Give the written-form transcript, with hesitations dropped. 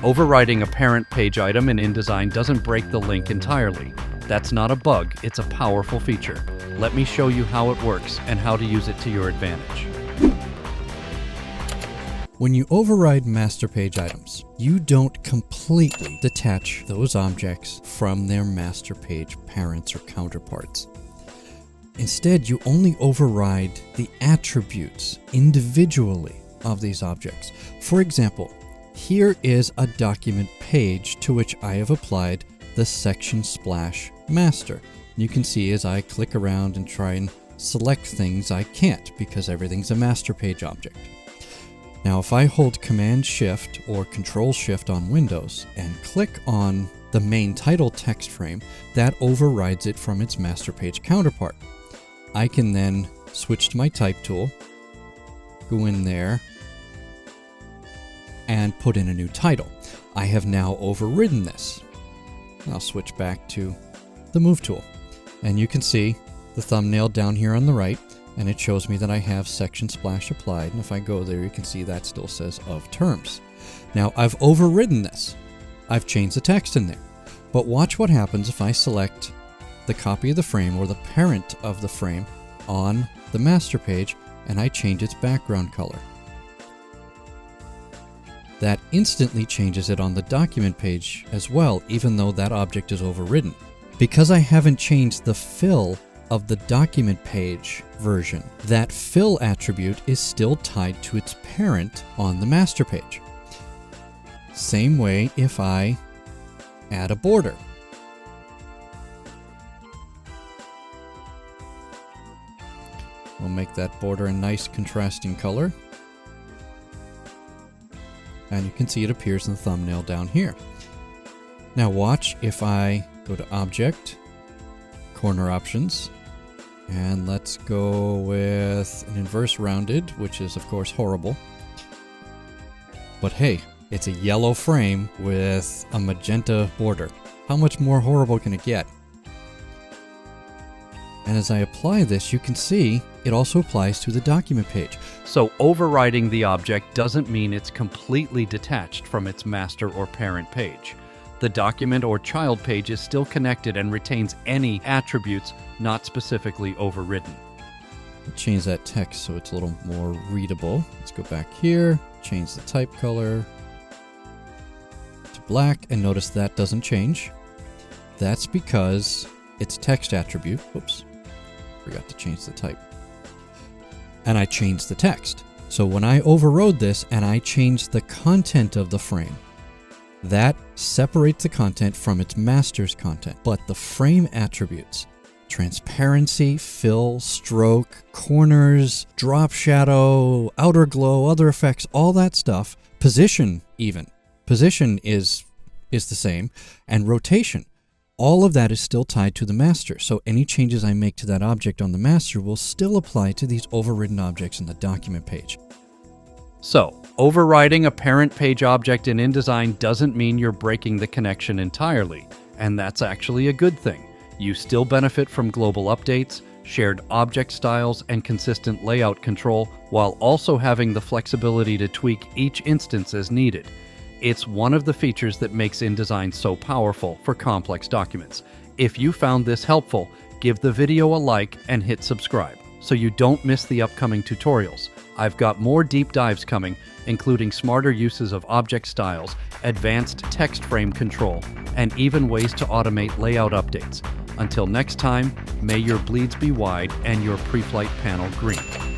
Overriding a parent page item in InDesign doesn't break the link entirely. That's not a bug, it's a powerful feature. Let me show you how it works and how to use it to your advantage. When you override master page items, you don't completely detach those objects from their master page parents or counterparts. Instead, you only override the attributes individually of these objects. For example, here is a document page to which I have applied the section splash master. You can see as I click around and try and select things, I can't because everything's a master page object. Now, if I hold Command Shift or Control Shift on Windows and click on the main title text frame, that overrides it from its master page counterpart. I can then switch to my type tool, go in there, and put in a new title. I have now overridden this. I'll switch back to the Move tool. And you can see the thumbnail down here on the right, and it shows me that I have section splash applied. And if I go there, you can see that still says of terms. Now I've overridden this. I've changed the text in there. But watch what happens if I select the copy of the frame or the parent of the frame on the master page and I change its background color. That instantly changes it on the document page as well, even though that object is overridden. Because I haven't changed the fill of the document page version, that fill attribute is still tied to its parent on the master page. Same way if I add a border. We'll make that border a nice contrasting color. And you can see it appears in the thumbnail down here. Now watch if I go to Object, Corner Options, and let's go with an inverse rounded, which is of course horrible. But hey, it's a yellow frame with a magenta border. How much more horrible can it get? And as I apply this, you can see it also applies to the document page. So overriding the object doesn't mean it's completely detached from its master or parent page. The document or child page is still connected and retains any attributes not specifically overridden. I'll change that text so it's a little more readable. Let's go back here, change the type color to black, and notice that doesn't change. That's because it's text attribute. Oops, forgot to change the type. And I changed the text. So when I overrode this and I changed the content of the frame, that separates the content from its master's content. But the frame attributes, transparency, fill, stroke, corners, drop shadow, outer glow, other effects, all that stuff, position even. Position is the same, and rotation. All of that is still tied to the master, so any changes I make to that object on the master will still apply to these overridden objects in the document page. So, overriding a parent page object in InDesign doesn't mean you're breaking the connection entirely, and that's actually a good thing. You still benefit from global updates, shared object styles, and consistent layout control, while also having the flexibility to tweak each instance as needed. It's one of the features that makes InDesign so powerful for complex documents. If you found this helpful, give the video a like and hit subscribe so you don't miss the upcoming tutorials. I've got more deep dives coming, including smarter uses of object styles, advanced text frame control, and even ways to automate layout updates. Until next time, may your bleeds be wide and your pre-flight panel green.